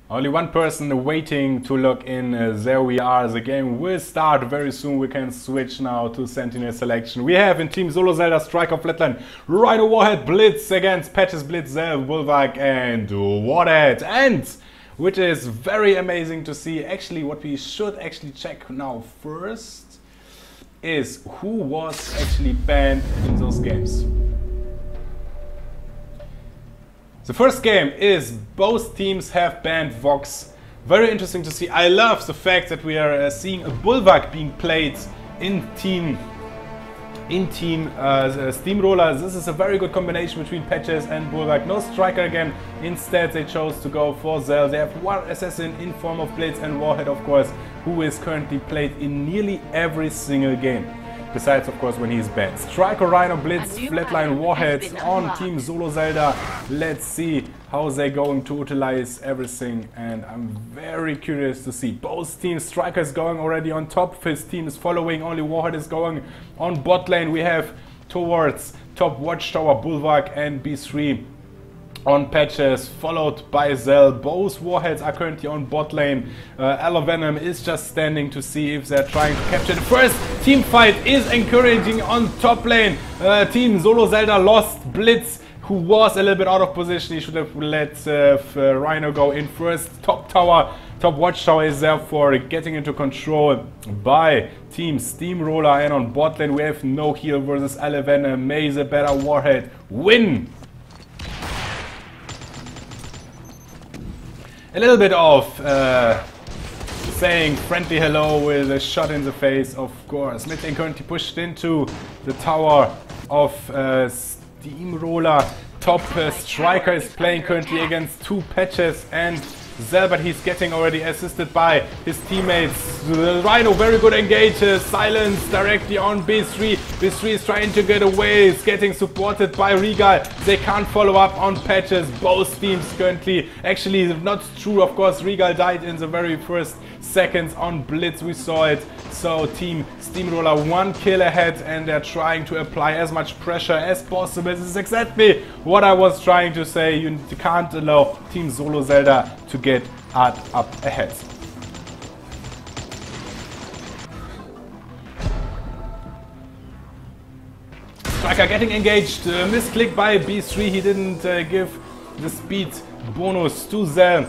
Only one person waiting to log in. There we are. The game will start very soon. We can switch now to Sentinel selection. We have in team SoloZelda, Striker, Flatline, Rhino, Warhead, Blitz against Patches, Blitz, Zell, Bulwark and Warhead. And which is very amazing to see. Actually, what we should actually check now first is who was actually banned in those games. The first game is both teams have banned Vox. Very interesting to see. I love the fact that we are seeing a Bulwark being played in team Steamroller. This is a very good combination between Patches and Bulwark. No Striker again. Instead, they chose to go for Zell. They have one assassin in form of Blitz and Warhead, of course, who is currently played in nearly every single game. Besides, of course, when he's banned. Striker, Rhino, Blitz, Flatline, Warhead on team SoloZelda. Let's see how they're going to utilize everything. And I'm very curious to see. Both teams, Striker is going already on top. His team is following. Only Warhead is going on bot lane. We have towards top Watchtower, Bulwark and B3 on Patches, followed by Zell. Both Warheads are currently on bot lane. Venom is just standing to see if they're trying to capture the first team fight. Is encouraging on top lane. Team SoloZelda lost Blitz, who was a little bit out of position. He should have let Rhino go in first. Top tower, top Watchtower is therefore getting into control by team Steamroller. And on bot lane we have no heal versus Venom. May the better Warhead win. A little bit of saying friendly hello with a shot in the face, of course. Mid lane currently pushed into the tower of Steamroller. Top Striker is playing currently against two Patches and Zell, but he's getting already assisted by his teammates. Rhino, very good engage, silence directly on B3. B3 is trying to get away, is getting supported by Regal. They can't follow up on Patches. Both teams currently, actually not true, of course, Regal died in the very first seconds on Blitz, we saw it. So team Steamroller 1 kill ahead and they're trying to apply as much pressure as possible. This is exactly what I was trying to say. You can't allow team SoloZelda to get up ahead. Striker getting engaged, misclick by B3. He didn't give the speed bonus to Zell.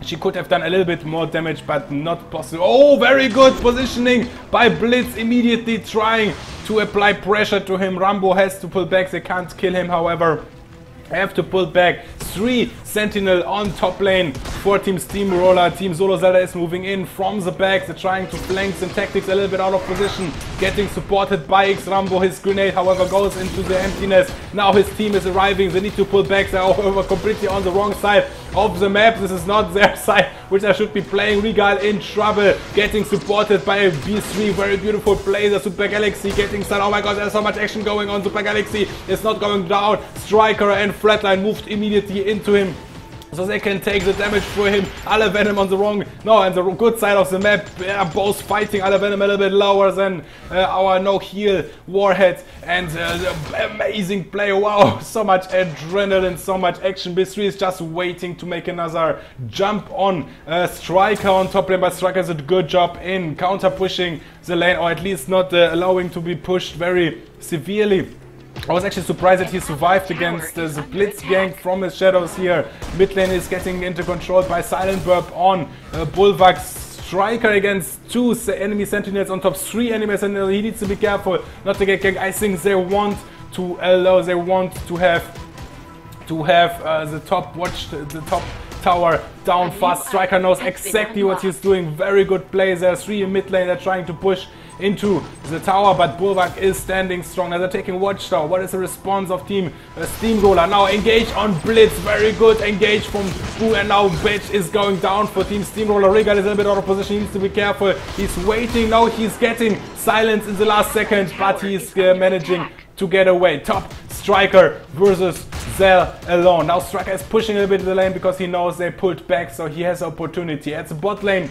She could have done a little bit more damage, but not possible. Oh, very good positioning by Blitz, immediately trying to apply pressure to him. Rambo has to pull back. They can't kill him, however. Have to pull back. 3 Sentinel on top lane for team Steamroller. Team SoloZelda is moving in from the back. They're trying to flank some tactics, a little bit out of position. Getting supported by X Rambo. His grenade, however, goes into the emptiness. Now his team is arriving. They need to pull back. They're, however, completely on the wrong side of the map. This is not their side, which I should be playing. Regal in trouble. Getting supported by a B3. Very beautiful play. The Super Galaxy getting started. Oh my god, there's so much action going on. Super Galaxy is not going down. Striker and Flatline moved immediately into him, so they can take the damage for him. Venom on the wrong, no, and the good side of the map. They are both fighting. Venom a little bit lower than our no heal Warhead, and the amazing play. Wow, so much adrenaline, so much action. B3 is just waiting to make another jump on Striker on top lane, but Striker does a good job in counter pushing the lane, or at least not allowing to be pushed very severely. I was actually surprised that he survived against the Blitz gang from his shadows here. Mid lane is getting into control by Silent Burp on Bulwark. Striker against 2 enemy Sentinels on top, 3 enemy Sentinels. He needs to be careful not to get ganked. I think they want to allow, they want to have the top watch, the top tower down fast. Striker knows exactly what he's doing. Very good play there. 3 in mid lane. They're trying to push into the tower, but Bulwark is standing strong. Now they're taking Watchtower. What is the response of team Steamroller? Now engage on Blitz. Very good engage from Boo, and now Bitch is going down for team Steamroller. Regal is a little bit out of position. He needs to be careful. He's waiting. Now he's getting silence in the last second, but he's managing to get away. Top Striker versus Zell alone. Now Striker is pushing a little bit to the lane because he knows they pulled back, so he has opportunity. At the bot lane,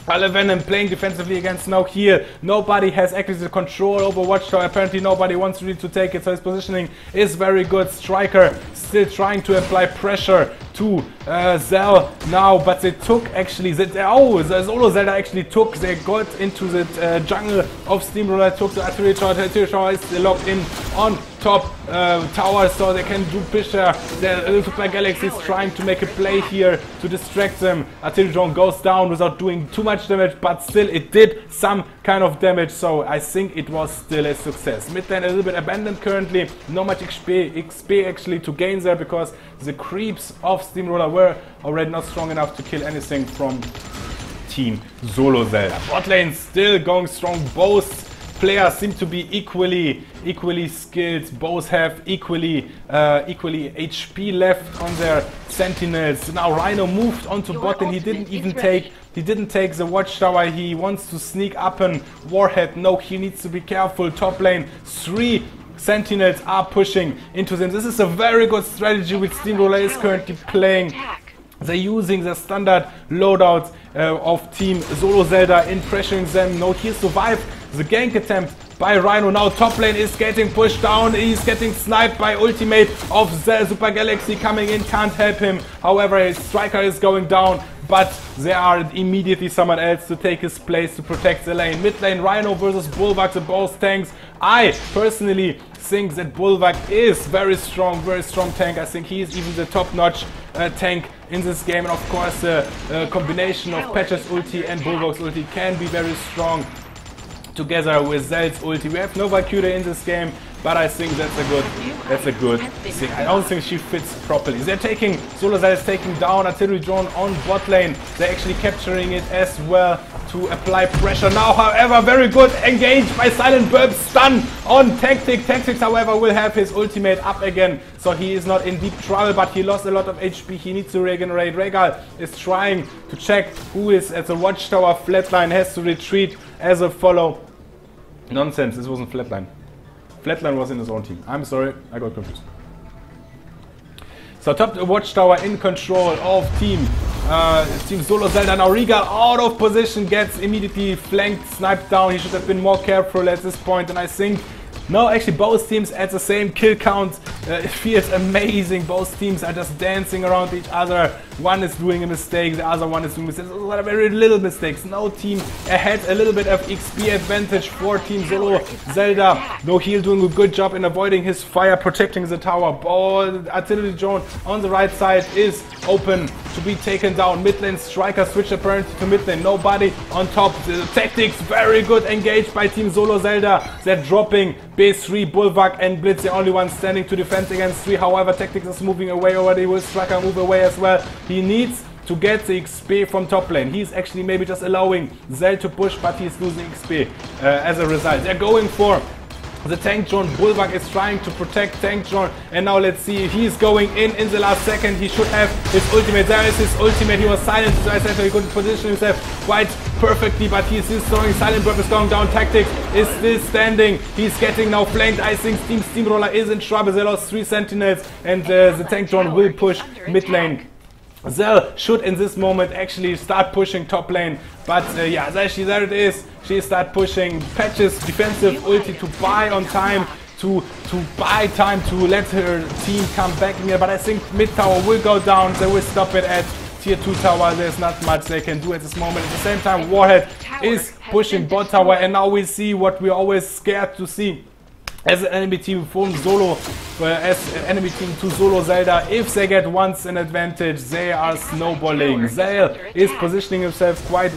Venom playing defensively against no heal. Nobody has actually the control over Watchtower. Apparently nobody wants really to take it, so his positioning is very good. Striker still trying to apply pressure to Zell now, but they took actually the SoloZelda actually took. They got into the jungle of Steamroller, took the artillery tower. The artillery tower is locked in on top tower, so they can do pressure. The Super Galaxy is trying to make a play here to distract them. Artillery drone goes down without doing too much damage, but still it did some kind of damage, so I think it was still a success. Mid lane a little bit abandoned currently, not much XP actually to gain there, because the creeps of Steamroller were already not strong enough to kill anything from Team SoloZelda. Bot lane still going strong. Both players seem to be equally skilled. Both have equally HP left on their sentinels. Now Rhino moved onto bot and he didn't take the watchtower. He wants to sneak up on Warhead. No, he needs to be careful. Top lane, 3 sentinels are pushing into them. This is a very good strategy which Steamroller is currently playing. They're using the standard loadouts of Team SoloZelda in pressuring them. No, he survived the gank attempt by Rhino. Now top lane is getting pushed down. He's getting sniped by ultimate of the Super Galaxy coming in. Can't help him. However, his striker is going down, but there are immediately someone else to take his place to protect the lane. Mid lane, Rhino versus Bulwark, the both tanks. I personally think that Bulwark is very strong tank. I think he is even the top-notch tank in this game, and of course the combination of Patch's ulti and Bulwark's ulti can be very strong together with Zell's ulti. We have no Valkyrie in this game, but I think that's a good thing. I don't think she fits properly. They're taking, SoloZelda is taking down artillery drone on bot lane. They're actually capturing it as well to apply pressure now. However, very good engaged by Silent Burp, stun on Tactics. Tactics, however, will have his ultimate up again, so he is not in deep trouble, but he lost a lot of HP. He needs to regenerate. Regal is trying to check who is at the watchtower. Flatline has to retreat as a follow. Nonsense, this wasn't Flatline. Flatline was in his own team. I'm sorry, I got confused. So top watchtower in control of Team SoloZelda. Now Regal out of position, gets immediately flanked, sniped down. He should have been more careful at this point, and I think no, actually both teams at the same kill count. It feels amazing. Both teams are just dancing around each other. One is doing a mistake, the other one is doing mistakes. Those are very little mistakes. No team ahead, a little bit of XP advantage for Team SoloZelda. No heal doing a good job in avoiding his fire, protecting the tower. Ball, artillery drone on the right side is open to be taken down. Mid lane striker switch apparently to mid lane. Nobody on top. The tactics very good engaged by Team SoloZelda. They're dropping B3, Bulwark and Blitz, the only one standing to defend against 3. However, Tactics is moving away already. Will Striker move away as well? He needs to get the XP from top lane. He's actually maybe just allowing Zell to push, but he's losing XP as a result. They're going for the tank drone. Bulwark is trying to protect tank drone, and now let's see, he's going in the last second. He should have his ultimate. There is his ultimate. He was silent, so I said he couldn't position himself quite perfectly, but he's still throwing. Silent Burp is going down. Tactics is still standing. He's getting now flanked. I think Team Steamroller is in trouble. They lost 3 sentinels, and the tank drone will push mid lane. Zell should in this moment actually start pushing top lane, but yeah, there it is. She start pushing. Patches defensive ulti to buy on time, to buy time to let her team come back in here, but I think mid tower will go down. They will stop it at tier 2 tower. There's not much they can do at this moment. At the same time, Warhead is pushing bot tower, and now we see what we're always scared to see. As an enemy team from Solo, as an enemy team to SoloZelda, if they get once an advantage, they are snowballing. Zell is positioning himself quite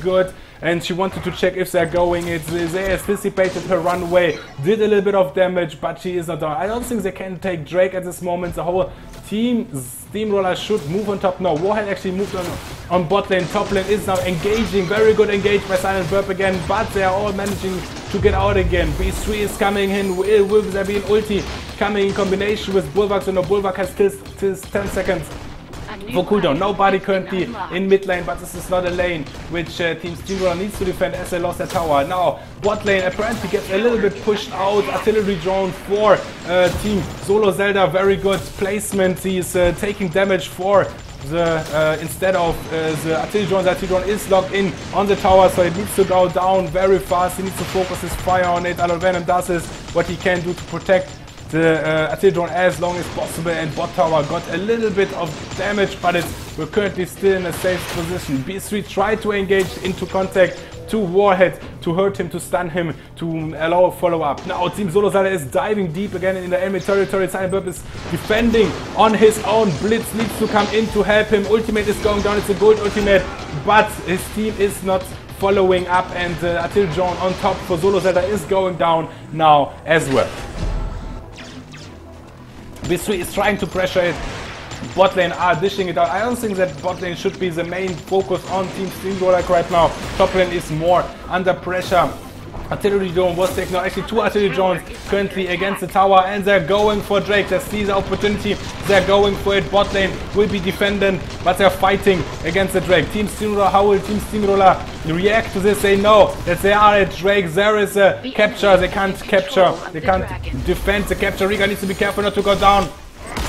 good, and she wanted to check if they're going it. They anticipated her runway, did a little bit of damage, but she is not down. I don't think they can take Drake at this moment. The whole team Steamroller should move on top now. Warhead actually moved on bot lane. Top lane is now engaging. Very good engaged by Silent Burp again, but they are all managing to get out again. B3 is coming in. Will there be an ulti coming in combination with Bulwark? So no, Bulwark has still 10 seconds for cooldown. Nobody currently in mid lane, but this is not a lane which Team Steamroller needs to defend as they lost their tower. Now bot lane apparently gets a little bit pushed out. Artillery drone for Team SoloZelda. Very good placement. He's taking damage for instead of the artillery drone. The artillery drone is locked in on the tower, so it needs to go down very fast. He needs to focus his fire on it. Venom does is what he can do to protect the artillery drone as long as possible, and bot tower got a little bit of damage, but we're currently still in a safe position. B3 tried to engage into contact to Warhead to hurt him, to stun him, to allow a follow-up. Now Team SoloZelda is diving deep again in the enemy territory. Silent Burp is defending on his own. Blitz needs to come in to help him. Ultimate is going down. It's a gold ultimate, but his team is not following up, and the artillery drone on top for SoloZelda is going down now as well. B3 is trying to pressure it. Bot lane are dishing it out. I don't think that bot lane should be the main focus on Team Steamroller right now. Top lane is more under pressure. Artillery drone was taken out. Actually, 2 artillery drones currently against the tower, and they're going for Drake. They see the opportunity. They're going for it. Bot lane will be defended, but they're fighting against the Drake. Team Steamroller, how will Team Steamroller react to this? They know that they are at Drake. There is a capture. They can't capture. They can't defend the capture. Riga needs to be careful not to go down.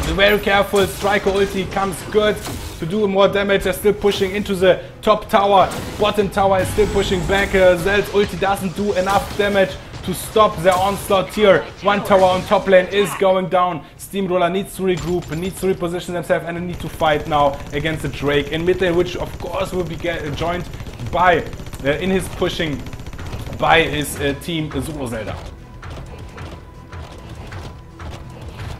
Be very careful. Striker ulti comes good to do more damage. They're still pushing into the top tower. Bottom tower is still pushing back. Zell's ulti doesn't do enough damage to stop their onslaught here. 1 tower on top lane is going down. Steamroller needs to regroup, needs to reposition themselves, and they need to fight now against the Drake in mid lane, which of course will be joined by, in his pushing, by his team SoloZelda.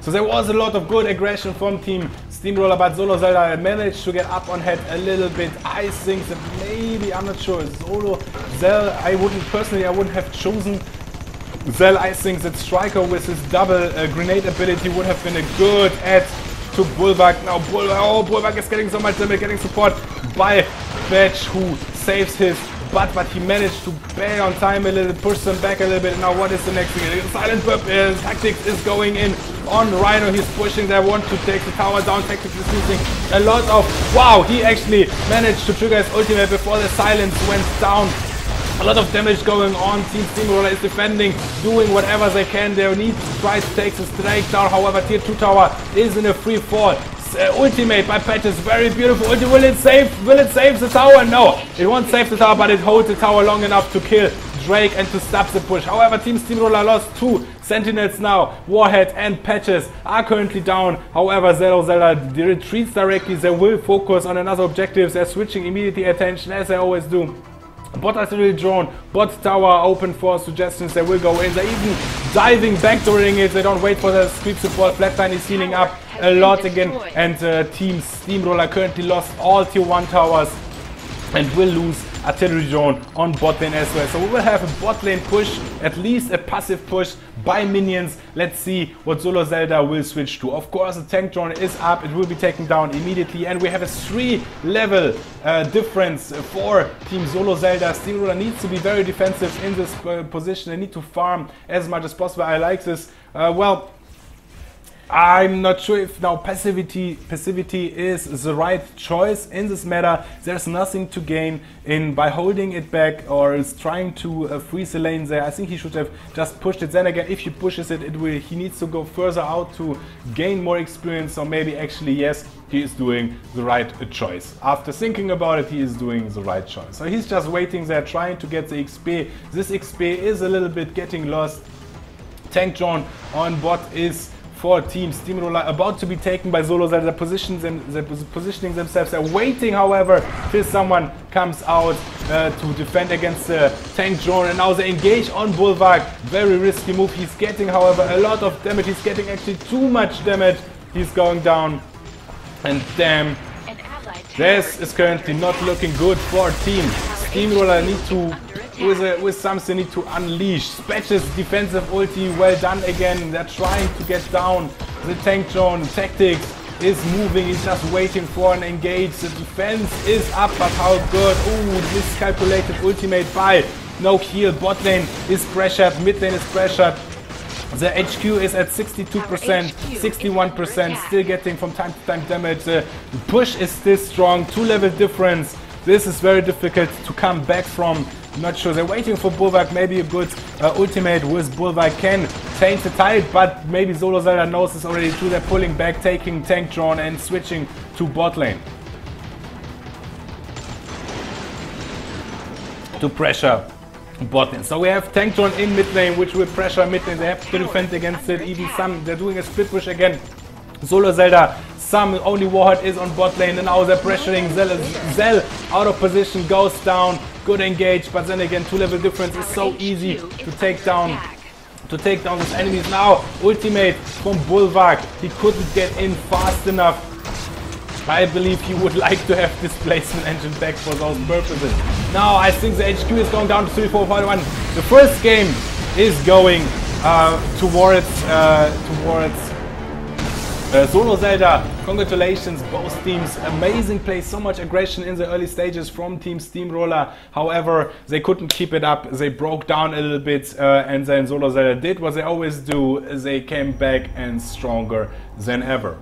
So there was a lot of good aggression from Team Steamroller, but SoloZelda managed to get up on head a little bit. I think that maybe, I'm not sure, SoloZelda, I wouldn't have chosen Zell. I think that Striker with his double grenade ability would have been a good add to Bulwark. Now Bulwark is getting so much damage, getting support by Badge, who saves his butt, but he managed to bang on time a little, push them back a little bit. Now what is the next thing? Silent Burp Tactics is going in on Rhino. He's pushing. They want to take the tower down. Tactics is using a lot of... Wow, he actually managed to trigger his ultimate before the silence went down. A lot of damage going on. Team Steamroller is defending, doing whatever they can. They need to try to take this Drake down. However, tier 2 tower is in a free fall. Ultimate by Patches, very beautiful ulti. Will it save the tower? No, it won't save the tower, but it holds the tower long enough to kill Drake and to stop the push. However, Team Steamroller lost 2 sentinels now. Warhead and Patches are currently down. However, SoloZelda retreats directly. They will focus on another objective. They're switching immediately attention, as they always do. Bot artillery drone, bot tower open for suggestions. They will go in. They're even diving, backdooring it. They don't wait for the creep support. Flatline is healing up a lot again. And Team Steamroller currently lost all tier 1 towers and will lose artillery drone on bot lane as well. So we will have a bot lane push, at least a passive push by minions. Let's see what SoloZelda will switch to. Of course, the tank drone is up. It will be taken down immediately, and we have a 3-level difference for Team SoloZelda. Steamroller needs to be very defensive in this position. They need to farm as much as possible. I like this. Well, I'm not sure if now passivity is the right choice in this matter. There's nothing to gain in by holding it back or is trying to freeze the lane there. I think he should have just pushed it. Then again, if he pushes it, he needs to go further out to gain more experience. So maybe actually yes, he is doing the right choice. After thinking about it, he is doing the right choice. So he's just waiting there, trying to get the XP. This XP is a little bit getting lost. Tank drone on bot is for Team Steamroller about to be taken by SoloZelda. They're positioning themselves. They're waiting, however, till someone comes out to defend against the tank drone. And now they engage on Bulwark. Very risky move. He's getting, however, a lot of damage. He's getting actually too much damage. He's going down. And damn, this is currently not looking good for Team Steamroller. Need to with something need to unleash. Spatch's defensive ulti, well done again. They're trying to get down the tank drone. Tactics is moving, he's just waiting for an engage. The defense is up, but how good? Ooh, miscalculated ultimate by no heal. Bot lane is pressured, mid lane is pressured. The HQ is at 62%, 61%, still getting from time to time damage. The push is still strong, 2-level difference. This is very difficult to come back from. I'm not sure, they're waiting for Bulwark. Maybe a good ultimate with Bulwark can change the tide, but maybe SoloZelda knows this already too. They're pulling back, taking tank drone and switching to bot lane. to pressure bot lane. So we have Tankton in mid lane, which will pressure mid lane. They have to defend against it. Even some, they're doing a split push again. SoloZelda, some only Warhead is on bot lane, and now they're pressuring Zell out of position, goes down, good engage, but then again 2-level difference is so easy to take down these enemies. Now ultimate from Bulwark, he couldn't get in fast enough. I believe he would like to have displacement engine back for those purposes. Now I think the HQ is going down to 3-4-5-1. The first game is going towards SoloZelda. Congratulations, both teams. Amazing play, so much aggression in the early stages from Team Steamroller. However, they couldn't keep it up. They broke down a little bit, and then SoloZelda did what they always do. They came back and stronger than ever.